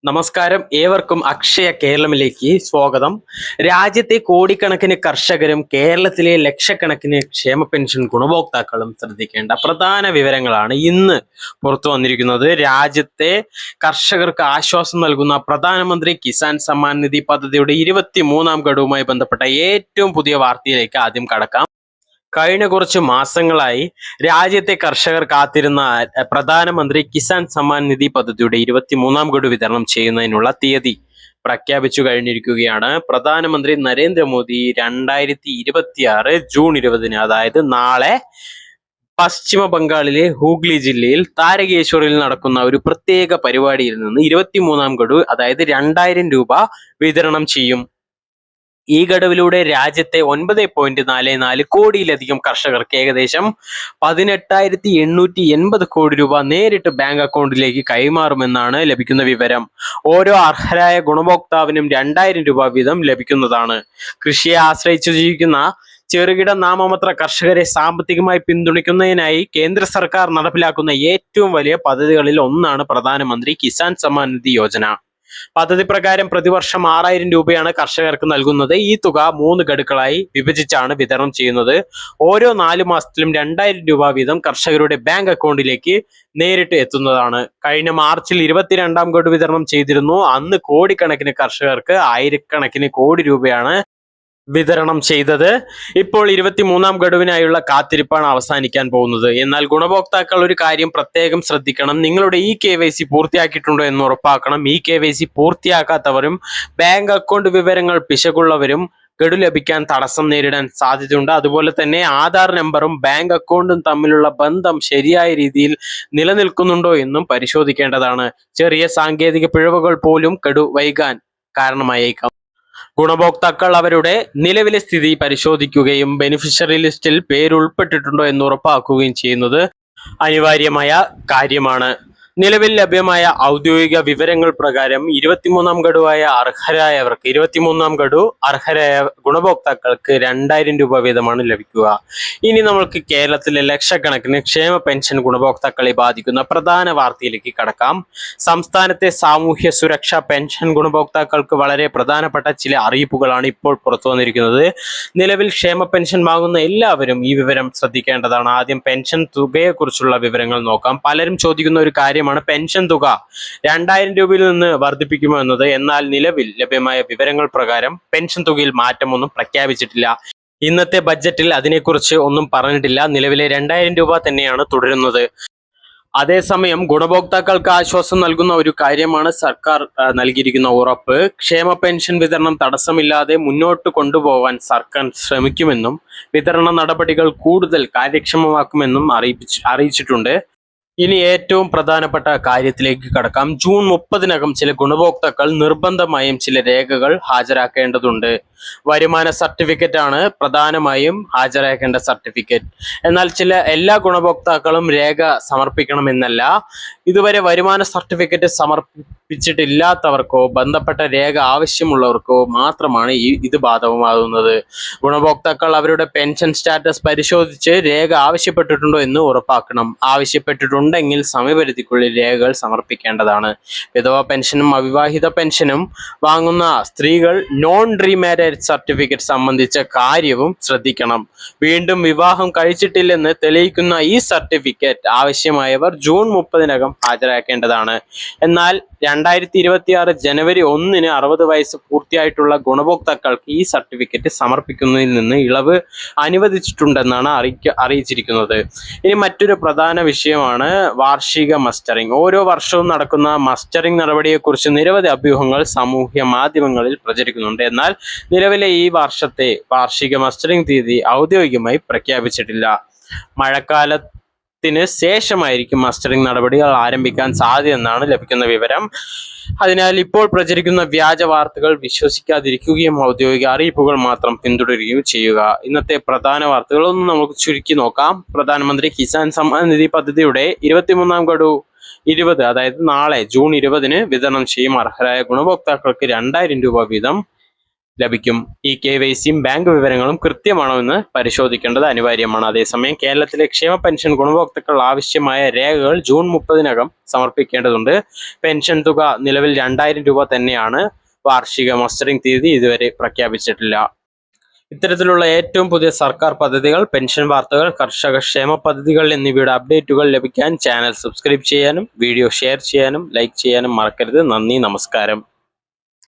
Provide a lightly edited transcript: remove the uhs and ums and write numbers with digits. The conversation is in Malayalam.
നമസ്കാരം, ഏവർക്കും അക്ഷയ കേരളമിലേക്ക് സ്വാഗതം. രാജ്യത്തെ കോടിക്കണക്കിന് കർഷകരും കേരളത്തിലെ ലക്ഷക്കണക്കിന് ക്ഷേമ പെൻഷൻ ഗുണഭോക്താക്കളും ശ്രദ്ധിക്കേണ്ട പ്രധാന വിവരങ്ങളാണ് ഇന്ന് പുറത്തു വന്നിരിക്കുന്നത്. രാജ്യത്തെ കർഷകർക്ക് ആശ്വാസം നൽകുന്ന പ്രധാനമന്ത്രി കിസാൻ സമ്മാൻ നിധി പദ്ധതിയുടെ 23ാം ഗഡുവുമായി ബന്ധപ്പെട്ട ഏറ്റവും പുതിയ വാർത്തയിലേക്ക് ആദ്യം കടക്കാം. കഴിഞ്ഞ കുറച്ച് മാസങ്ങളായി രാജ്യത്തെ കർഷകർ കാത്തിരുന്ന പ്രധാനമന്ത്രി കിസാൻ സമ്മാൻ നിധി പദ്ധതിയുടെ 23ാം ഗഡു വിതരണം ചെയ്യുന്നതിനുള്ള തീയതി പ്രഖ്യാപിച്ചു കഴിഞ്ഞിരിക്കുകയാണ്. പ്രധാനമന്ത്രി നരേന്ദ്രമോദി 2026 ജൂൺ 20-ന്, അതായത് നാളെ, പശ്ചിമ ബംഗാളിലെ ഹൂഗ്ലി ജില്ലയിൽ താരകേശ്വറിൽ നടക്കുന്ന ഒരു പ്രത്യേക പരിപാടിയിൽ നിന്ന് 23ാം ഗഡു, അതായത് 2000 രൂപ വിതരണം ചെയ്യും. ഈ ഗഡുവിലൂടെ രാജ്യത്തെ 9.44 കോടിയിലധികം കർഷകർക്ക് ഏകദേശം 18,880 കോടി രൂപ നേരിട്ട് ബാങ്ക് അക്കൗണ്ടിലേക്ക് കൈമാറുമെന്നാണ് ലഭിക്കുന്ന വിവരം. ഓരോ അർഹരായ ഗുണഭോക്താവിനും 2000 രൂപ വീതം ലഭിക്കുന്നതാണ്. കൃഷിയെ ആശ്രയിച്ചു ജീവിക്കുന്ന ചെറുകിട നാമമാത്ര കർഷകരെ സാമ്പത്തികമായി പിന്തുണയ്ക്കുന്നതിനായി കേന്ദ്ര സർക്കാർ നടപ്പിലാക്കുന്ന ഏറ്റവും വലിയ പദ്ധതികളിൽ ഒന്നാണ് പ്രധാനമന്ത്രി കിസാൻ സമ്മാൻ നിധി യോജന. പദ്ധതി പ്രകാരം പ്രതിവർഷം 6000 രൂപയാണ് കർഷകർക്ക് നൽകുന്നത്. ഈ തുക 3 ഗഡുക്കളായി വിഭജിച്ചാണ് വിതരണം ചെയ്യുന്നത്. ഓരോ 4 മാസത്തിലും 2000 രൂപ വീതം കർഷകരുടെ ബാങ്ക് അക്കൗണ്ടിലേക്ക് നേരിട്ട് എത്തുന്നതാണ്. കഴിഞ്ഞ മാർച്ചിൽ 22ാം ഗഡു വിതരണം ചെയ്തിരുന്നു. അന്ന് കോടിക്കണക്കിന് കർഷകർക്ക് ആയിരക്കണക്കിന് കോടി രൂപയാണ് വിതരണം ചെയ്തത്. ഇപ്പോൾ 23ാം ഗഡുവിനായുള്ള കാത്തിരിപ്പാണ് അവസാനിക്കാൻ പോകുന്നത്. എന്നാൽ ഗുണഭോക്താക്കൾ ഒരു കാര്യം പ്രത്യേകം ശ്രദ്ധിക്കണം. നിങ്ങളുടെ KYC പൂർത്തിയാക്കിയിട്ടുണ്ടോ എന്ന് ഉറപ്പാക്കണം. KYC പൂർത്തിയാക്കാത്തവരും ബാങ്ക് അക്കൗണ്ട് വിവരങ്ങൾ പിശകുള്ളവരും ഗഡു ലഭിക്കാൻ തടസ്സം നേരിടാൻ സാധ്യതയുണ്ട്. അതുപോലെ തന്നെ ആധാർ നമ്പറും ബാങ്ക് അക്കൗണ്ടും തമ്മിലുള്ള ബന്ധം ശരിയായ രീതിയിൽ നിലനിൽക്കുന്നുണ്ടോ എന്നും പരിശോധിക്കേണ്ടതാണ്. ചെറിയ സാങ്കേതിക പിഴവുകൾ പോലും ഗഡു വൈകാൻ കാരണമായേക്കാം. ഗുണഭോക്താക്കൾ അവരുടെ നിലവിലെ സ്ഥിതി പരിശോധിക്കുകയും ബെനിഫിഷ്യറി ലിസ്റ്റിൽ പേരുൾപ്പെട്ടിട്ടുണ്ടോ എന്ന് ഉറപ്പാക്കുകയും ചെയ്യുന്നത് അനിവാര്യമായ കാര്യമാണ്. നിലവിൽ ലഭ്യമായ ഔദ്യോഗിക വിവരങ്ങൾ പ്രകാരം 23ാം ഗഡുവായ അർഹരായവർക്ക് 23ാം ഗഡു അർഹരായ ഗുണഭോക്താക്കൾക്ക് 2000 രൂപ വീതമാണ് ലഭിക്കുക. ഇനി നമ്മൾക്ക് കേരളത്തിലെ ലക്ഷക്കണക്കിന് ക്ഷേമ പെൻഷൻ ഗുണഭോക്താക്കളെ ബാധിക്കുന്ന പ്രധാന വാർത്തയിലേക്ക് കടക്കാം. സംസ്ഥാനത്തെ സാമൂഹ്യ സുരക്ഷാ പെൻഷൻ ഗുണഭോക്താക്കൾക്ക് വളരെ പ്രധാനപ്പെട്ട ചില അറിയിപ്പുകളാണ് ഇപ്പോൾ പുറത്തു വന്നിരിക്കുന്നത്. നിലവിൽ ക്ഷേമ പെൻഷൻ വാങ്ങുന്ന എല്ലാവരും ഈ വിവരം ശ്രദ്ധിക്കേണ്ടതാണ്. ആദ്യം പെൻഷൻ തുകയെക്കുറിച്ചുള്ള വിവരങ്ങൾ നോക്കാം. പലരും ചോദിക്കുന്ന ഒരു കാര്യമാണ് പെൻഷൻ തുക 2000 രൂപയിൽ നിന്ന് വർദ്ധിപ്പിക്കുമോ എന്നത്. എന്നാൽ നിലവിൽ ലഭ്യമായ വിവരങ്ങൾ പ്രകാരം പെൻഷൻ തുകയിൽ മാറ്റമൊന്നും പ്രഖ്യാപിച്ചിട്ടില്ല. ഇന്നത്തെ ബഡ്ജറ്റിൽ അതിനെക്കുറിച്ച് ഒന്നും പറഞ്ഞിട്ടില്ല. നിലവിലെ 2000 രൂപ തന്നെയാണ് തുടരുന്നത്. അതേസമയം ഗുണഭോക്താക്കൾക്ക് ആശ്വാസം നൽകുന്ന ഒരു കാര്യമാണ് സർക്കാർ നൽകിയിരിക്കുന്ന ഉറപ്പ്. ക്ഷേമ പെൻഷൻ വിതരണം തടസ്സമില്ലാതെ മുന്നോട്ട് കൊണ്ടുപോകാൻ സർക്കാർ ശ്രമിക്കുമെന്നും വിതരണ നടപടികൾ കൂടുതൽ കാര്യക്ഷമമാക്കുമെന്നും അറിയിച്ചിട്ടുണ്ട്. ഇനി ഏറ്റവും പ്രധാനപ്പെട്ട കാര്യത്തിലേക്ക് കടക്കാം. ജൂൺ 30-നകം ചില ഗുണഭോക്താക്കൾ നിർബന്ധമായും ചില രേഖകൾ ഹാജരാക്കേണ്ടതുണ്ട്. വരുമാന സർട്ടിഫിക്കറ്റ് ആണ് പ്രധാനമായും ഹാജരാക്കേണ്ട സർട്ടിഫിക്കറ്റ്. എന്നാൽ എല്ലാ ഗുണഭോക്താക്കളും രേഖ സമർപ്പിക്കണമെന്നല്ല. ഇതുവരെ വരുമാന സർട്ടിഫിക്കറ്റ് സമർപ്പിച്ചിട്ടില്ലാത്തവർക്കോ ബന്ധപ്പെട്ട രേഖ ആവശ്യമുള്ളവർക്കോ മാത്രമാണ് ഇത് ബാധകമാകുന്നത്. ഗുണഭോക്താക്കൾ അവരുടെ പെൻഷൻ സ്റ്റാറ്റസ് പരിശോധിച്ച് രേഖ ആവശ്യപ്പെട്ടിട്ടുണ്ടോ എന്ന് ഉറപ്പാക്കണം. ആവശ്യപ്പെട്ടിട്ടുണ്ടെങ്കിൽ സമയപരിധിക്കുള്ളിൽ രേഖകൾ സമർപ്പിക്കേണ്ടതാണ്. വിധവ പെൻഷനും അവിവാഹിത പെൻഷനും വാങ്ങുന്ന സ്ത്രീകൾ നോൺ റീമാരേജ് സർട്ടിഫിക്കറ്റ് സംബന്ധിച്ച കാര്യവും ശ്രദ്ധിക്കണം. വീണ്ടും വിവാഹം കഴിച്ചിട്ടില്ലെന്ന് തെളിയിക്കുന്ന ഈ സർട്ടിഫിക്കറ്റ് ആവശ്യമായവർ ജൂൺ 30-നകം ഹാജരാക്കേണ്ടതാണ്. എന്നാൽ 2026 ജനുവരി 1-ന് 60 വയസ്സ് പൂർത്തിയായിട്ടുള്ള ഗുണഭോക്താക്കൾക്ക് ഈ സർട്ടിഫിക്കറ്റ് സമർപ്പിക്കുന്നതിൽ നിന്ന് ഇളവ് അനുവദിച്ചിട്ടുണ്ടെന്നാണ് അറിയിച്ചിരിക്കുന്നത്. ഇനി മറ്റൊരു പ്രധാന വിഷയമാണ് വാർഷിക മസ്റ്ററിംഗ്. ഓരോ വർഷവും നടക്കുന്ന മസ്റ്ററിംഗ് നടപടിയെക്കുറിച്ച് നിരവധി അഭ്യൂഹങ്ങൾ സാമൂഹ്യ മാധ്യമങ്ങളിൽ പ്രചരിക്കുന്നുണ്ട്. എന്നാൽ നിലവിലെ ഈ വർഷത്തെ വാർഷിക മസ്റ്ററിംഗ് തീയതി ഔദ്യോഗികമായി പ്രഖ്യാപിച്ചിട്ടില്ല. മഴക്കാലത്തിന് ശേഷമായിരിക്കും മസ്റ്ററിംഗ് നടപടികൾ ആരംഭിക്കാൻ സാധ്യതയെന്നാണ് ലഭിക്കുന്ന വിവരം. അതിനാൽ ഇപ്പോൾ പ്രചരിക്കുന്ന വ്യാജ വാർത്തകൾ വിശ്വസിക്കാതിരിക്കുകയും ഔദ്യോഗിക അറിയിപ്പുകൾ മാത്രം പിന്തുടരുകയും ചെയ്യുക. ഇന്നത്തെ പ്രധാന വാർത്തകൾ ഒന്ന് നമുക്ക് ചുരുക്കി നോക്കാം. പ്രധാനമന്ത്രി കിസാൻ സമ്മാൻ നിധി പദ്ധതിയുടെ 23ാം ഗഡു 20, അതായത് നാളെ ജൂൺ 20-ന് വിതരണം ചെയ്യും. അർഹരായ ഗുണഭോക്താക്കൾക്ക് 2000 രൂപ വീതം ലഭിക്കും. ഈ KYCയും ബാങ്ക് വിവരങ്ങളും കൃത്യമാണോ എന്ന് പരിശോധിക്കേണ്ടത് അനിവാര്യമാണ്. അതേസമയം കേരളത്തിലെ ക്ഷേമ പെൻഷൻ ഗുണഭോക്താക്കൾ ആവശ്യമായ രേഖകൾ ജൂൺ 30-നകം സമർപ്പിക്കേണ്ടതുണ്ട്. പെൻഷൻ തുക നിലവിൽ 2000 രൂപ തന്നെയാണ്. വാർഷിക മസ്റ്ററിംഗ് തീയതി ഇതുവരെ പ്രഖ്യാപിച്ചിട്ടില്ല. ഇത്തരത്തിലുള്ള ഏറ്റവും പുതിയ സർക്കാർ പദ്ധതികൾ, പെൻഷൻ വാർത്തകൾ, കർഷക ക്ഷേമ പദ്ധതികൾ എന്നിവയുടെ അപ്ഡേറ്റുകൾ ലഭിക്കാൻ ചാനൽ സബ്സ്ക്രൈബ് ചെയ്യാനും വീഡിയോ ഷെയർ ചെയ്യാനും ലൈക്ക് ചെയ്യാനും മറക്കരുത്. നന്ദി, നമസ്കാരം.